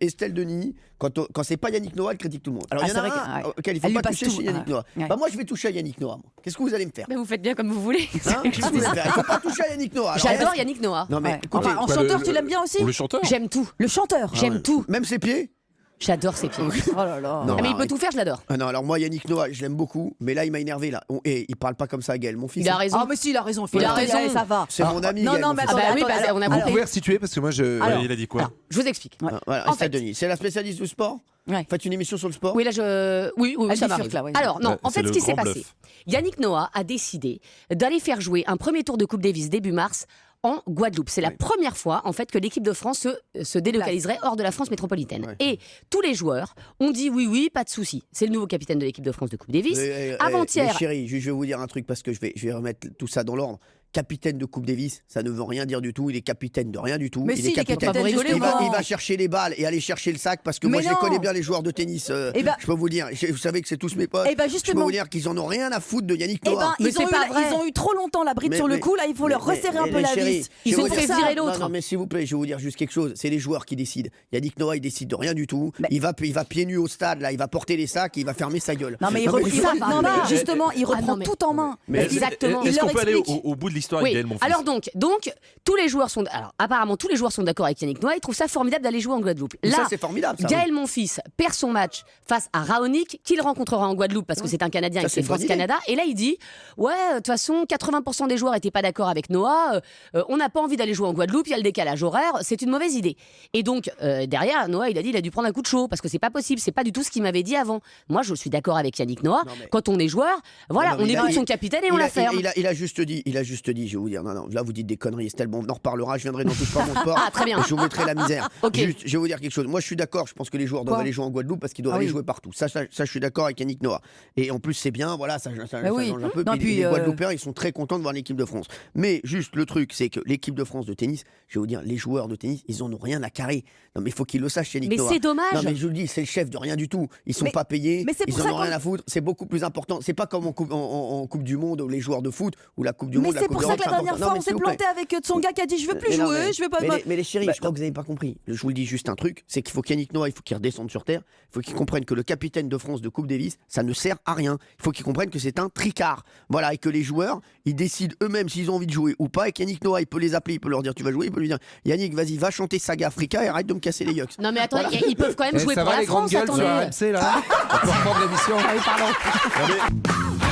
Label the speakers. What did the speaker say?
Speaker 1: Estelle Denis, quand c'est pas Yannick Noah, elle critique tout le monde. Alors il y en a un auquel il
Speaker 2: Elle
Speaker 1: faut
Speaker 2: lui
Speaker 1: pas
Speaker 2: passe
Speaker 1: toucher
Speaker 2: tout,
Speaker 1: chez Yannick Noah.
Speaker 2: ouais.
Speaker 1: Bah moi je vais toucher à Yannick Noah. Moi. Qu'est-ce que vous allez me faire?
Speaker 3: Mais vous faites bien comme vous voulez.
Speaker 1: Hein Qu'est-ce que vous allez me faire? Il faut pas toucher à Yannick Noah. Alors,
Speaker 3: J'adore Yannick Noah.
Speaker 1: Non mais
Speaker 2: Ouais.
Speaker 1: écoutez,
Speaker 2: Enfin, en chanteur, tu l'aimes bien aussi?
Speaker 4: Ou le chanteur.
Speaker 3: J'aime tout.
Speaker 2: Le chanteur.
Speaker 3: J'aime tout.
Speaker 1: même ses pieds.
Speaker 3: J'adore ses pieds.
Speaker 2: Oh là là.
Speaker 1: Non.
Speaker 3: Ah, mais il peut
Speaker 1: arrête.
Speaker 3: tout faire, je l'adore.
Speaker 1: Ah non, alors moi Yannick Noah, je l'aime beaucoup, mais là il m'a énervé là. Et il parle pas comme ça à Gaël, mon fils.
Speaker 3: Il a raison.
Speaker 2: Ah mais si, il a raison.
Speaker 3: Il a
Speaker 2: Philippe.
Speaker 3: raison.
Speaker 2: Ça va.
Speaker 1: C'est mon ami.
Speaker 2: Non,
Speaker 1: Gaël,
Speaker 2: non,
Speaker 1: mon
Speaker 2: mais
Speaker 1: fils.
Speaker 3: Ah bah
Speaker 2: attendez,
Speaker 3: oui, bah,
Speaker 2: attendez.
Speaker 3: on a
Speaker 4: Vous
Speaker 3: compris.
Speaker 4: pouvez resituer parce que moi je.
Speaker 2: Alors,
Speaker 4: il a dit quoi?
Speaker 3: Alors, je vous explique.
Speaker 1: Voilà,
Speaker 3: En
Speaker 1: Estelle
Speaker 3: fait-
Speaker 1: Denis, c'est la spécialiste du sport.
Speaker 2: Ouais.
Speaker 1: Faites une émission sur le sport.
Speaker 3: Oui, là, oui,
Speaker 2: Elle
Speaker 3: ça
Speaker 2: bifurque,
Speaker 3: m'arrive.
Speaker 2: là, ouais.
Speaker 3: Alors, non,
Speaker 4: Ouais,
Speaker 3: en
Speaker 4: c'est
Speaker 3: fait, ce
Speaker 4: le
Speaker 3: qui s'est
Speaker 4: grand
Speaker 3: passé,
Speaker 4: bluff.
Speaker 3: Yannick Noah a décidé d'aller faire jouer un premier tour de Coupe Davis début mars en Guadeloupe. C'est la première fois, en fait, que l'équipe de France se délocaliserait hors de la France métropolitaine.
Speaker 1: Ouais.
Speaker 3: Et tous les joueurs ont dit oui, pas de souci. C'est le nouveau capitaine de l'équipe de France de Coupe Davis. Avant-hier,
Speaker 1: Mais chérie, je vais vous dire un truc parce que je vais remettre tout ça dans l'ordre. Capitaine de Coupe Davis, ça ne veut rien dire du tout. Il est capitaine de rien du tout.
Speaker 2: Mais si, il est capitaine,
Speaker 3: Vous rigolez,
Speaker 1: il va
Speaker 2: justement.
Speaker 1: chercher les balles et aller chercher le sac parce que
Speaker 2: Mais
Speaker 1: moi je
Speaker 2: non.
Speaker 1: connais bien les joueurs de tennis.
Speaker 2: Eh ben-
Speaker 1: je peux vous dire, vous savez que c'est tous mes potes.
Speaker 2: Eh ben,
Speaker 1: je peux
Speaker 2: justement.
Speaker 1: vous dire qu'ils en ont rien à foutre de Yannick
Speaker 2: Eh
Speaker 1: Noah.
Speaker 2: ben,
Speaker 3: Mais
Speaker 2: ils
Speaker 3: c'est
Speaker 2: ont,
Speaker 3: pas vrai.
Speaker 2: ils ont eu trop longtemps la bride sur le cou, là, il faut leur resserrer un peu la vis.
Speaker 3: Ils
Speaker 1: je vais
Speaker 3: ont
Speaker 1: vous
Speaker 3: fait
Speaker 1: dire-
Speaker 3: virer
Speaker 1: Non,
Speaker 3: l'autre.
Speaker 1: non, mais s'il vous plaît, je vais vous dire juste quelque chose. C'est les joueurs qui décident. Yannick Noah, il décide de rien du tout.
Speaker 2: Mais-
Speaker 1: Il va pieds nus au stade, là, il va porter les sacs, il va fermer sa gueule.
Speaker 2: Non mais il
Speaker 1: Non,
Speaker 2: reprend,
Speaker 3: ça va
Speaker 2: non,
Speaker 3: pas.
Speaker 2: mais justement, il reprend
Speaker 3: non, mais-
Speaker 2: tout en main.
Speaker 1: Mais-
Speaker 3: Exactement.
Speaker 2: Il
Speaker 4: Est-ce
Speaker 2: leur
Speaker 4: qu'on peut aller
Speaker 2: explique.
Speaker 4: au bout de l'histoire
Speaker 3: Oui.
Speaker 4: avec Gaël, mon fils?
Speaker 3: Alors donc, tous les joueurs sont. Alors apparemment, tous les joueurs sont d'accord avec Yannick Noah. Ils trouvent ça formidable d'aller jouer en Guadeloupe.
Speaker 1: Mais
Speaker 3: Là,
Speaker 1: ça, c'est formidable. Ça,
Speaker 3: Gaël, mon fils, perd son match face à Raonic, qu'il rencontrera en Guadeloupe parce que c'est un Canadien
Speaker 1: Ça,
Speaker 3: et
Speaker 1: c'est
Speaker 3: c'est
Speaker 1: une bonne
Speaker 3: France-Canada. Et là, il dit ouais, de toute façon, 80% des joueurs n'étaient pas d'accord avec Noah. On n'a pas envie d'aller jouer en Guadeloupe. Il y a le décalage horaire. C'est une mauvaise idée. Et donc derrière, Noah, il a dit il a dû prendre un coup de chaud parce que c'est pas possible. C'est pas du tout ce qu'il m'avait dit avant. Moi, je suis d'accord avec Yannick Noah.
Speaker 1: Non, mais-
Speaker 3: Quand on est joueur, voilà,
Speaker 1: Non, mais
Speaker 3: on
Speaker 1: il a-
Speaker 3: écoute son
Speaker 1: il-
Speaker 3: capitaine et on la ferme.
Speaker 1: il a juste dit, je vais vous dire, non, là vous dites des conneries, Estelle, bon, on en reparlera, je viendrai dans Touche pas mon sport.
Speaker 3: Ah, très bien.
Speaker 1: Je vous mettrai la misère.
Speaker 3: Ok.
Speaker 1: Juste, je vais vous dire quelque chose. Moi, je suis d'accord, je pense que les joueurs doivent
Speaker 2: Quoi
Speaker 1: aller jouer en Guadeloupe parce qu'ils doivent
Speaker 2: Ah
Speaker 1: aller
Speaker 2: oui.
Speaker 1: jouer partout. Ça, je suis d'accord avec Yannick Noah. Et en plus, c'est bien, voilà, ça
Speaker 2: Bah oui.
Speaker 1: change un peu.
Speaker 2: Non,
Speaker 1: Puis
Speaker 2: puis,
Speaker 1: les Guadeloupéens, ils sont très contents de voir l'équipe de France. Mais juste, le truc, c'est que l'équipe de France de tennis, je vais vous dire, les joueurs de tennis, ils en ont rien à carrer. Non, mais il faut qu'ils le sachent, Yannick
Speaker 3: Mais
Speaker 1: Noah.
Speaker 3: c'est dommage.
Speaker 1: Non, mais je vous le dis, c'est le chef de rien du tout. Ils sont
Speaker 2: Mais-
Speaker 1: pas payés,
Speaker 2: mais c'est
Speaker 1: ils
Speaker 2: pour
Speaker 1: en
Speaker 2: ça
Speaker 1: ont rien à foutre. C'est beaucoup plus important. C'est pas comme en Coupe du Monde, où les joueurs de foot, ou la Coupe du
Speaker 2: Mais
Speaker 1: Monde, la
Speaker 2: c'est
Speaker 1: Coupe
Speaker 2: pour ça
Speaker 1: d'Europe,
Speaker 2: que la
Speaker 1: c'est
Speaker 2: dernière
Speaker 1: important.
Speaker 2: fois
Speaker 1: Non,
Speaker 2: on
Speaker 1: mais
Speaker 2: s'est
Speaker 1: s'il vous plaît.
Speaker 2: planté avec Tsonga qui a dit je veux plus
Speaker 1: Mais non,
Speaker 2: jouer,
Speaker 1: mais-
Speaker 2: je veux pas.
Speaker 1: mais les chéris,
Speaker 2: Bah,
Speaker 1: je crois que vous n'avez pas compris. Je vous le dis juste un truc, c'est qu'il faut qu'Yannick Noah, il faut qu'il redescende sur terre. Il faut qu'il comprenne que le capitaine de France de Coupe Davis, ça ne sert à rien. Il faut qu'il comprenne que c'est un tricard. Voilà, et que les joueurs, ils décident eux-mêmes s'ils ont envie de jouer ou pas. Et qu'Yannick Noah, il peut les appeler, il peut leur dire tu vas jouer, il peut lui dire Yannick, vas-y, va chanter Saga Africa et arrête de me casser les yucks.
Speaker 3: Non mais attends, ils peuvent quand même
Speaker 4: Eh,
Speaker 3: jouer
Speaker 4: ça
Speaker 3: pour
Speaker 4: va
Speaker 3: la
Speaker 4: les grandes
Speaker 3: France.
Speaker 4: gueules sur
Speaker 3: Attendez.
Speaker 4: RMC là? On peut reprendre l'émission.
Speaker 3: Ah oui, pardon.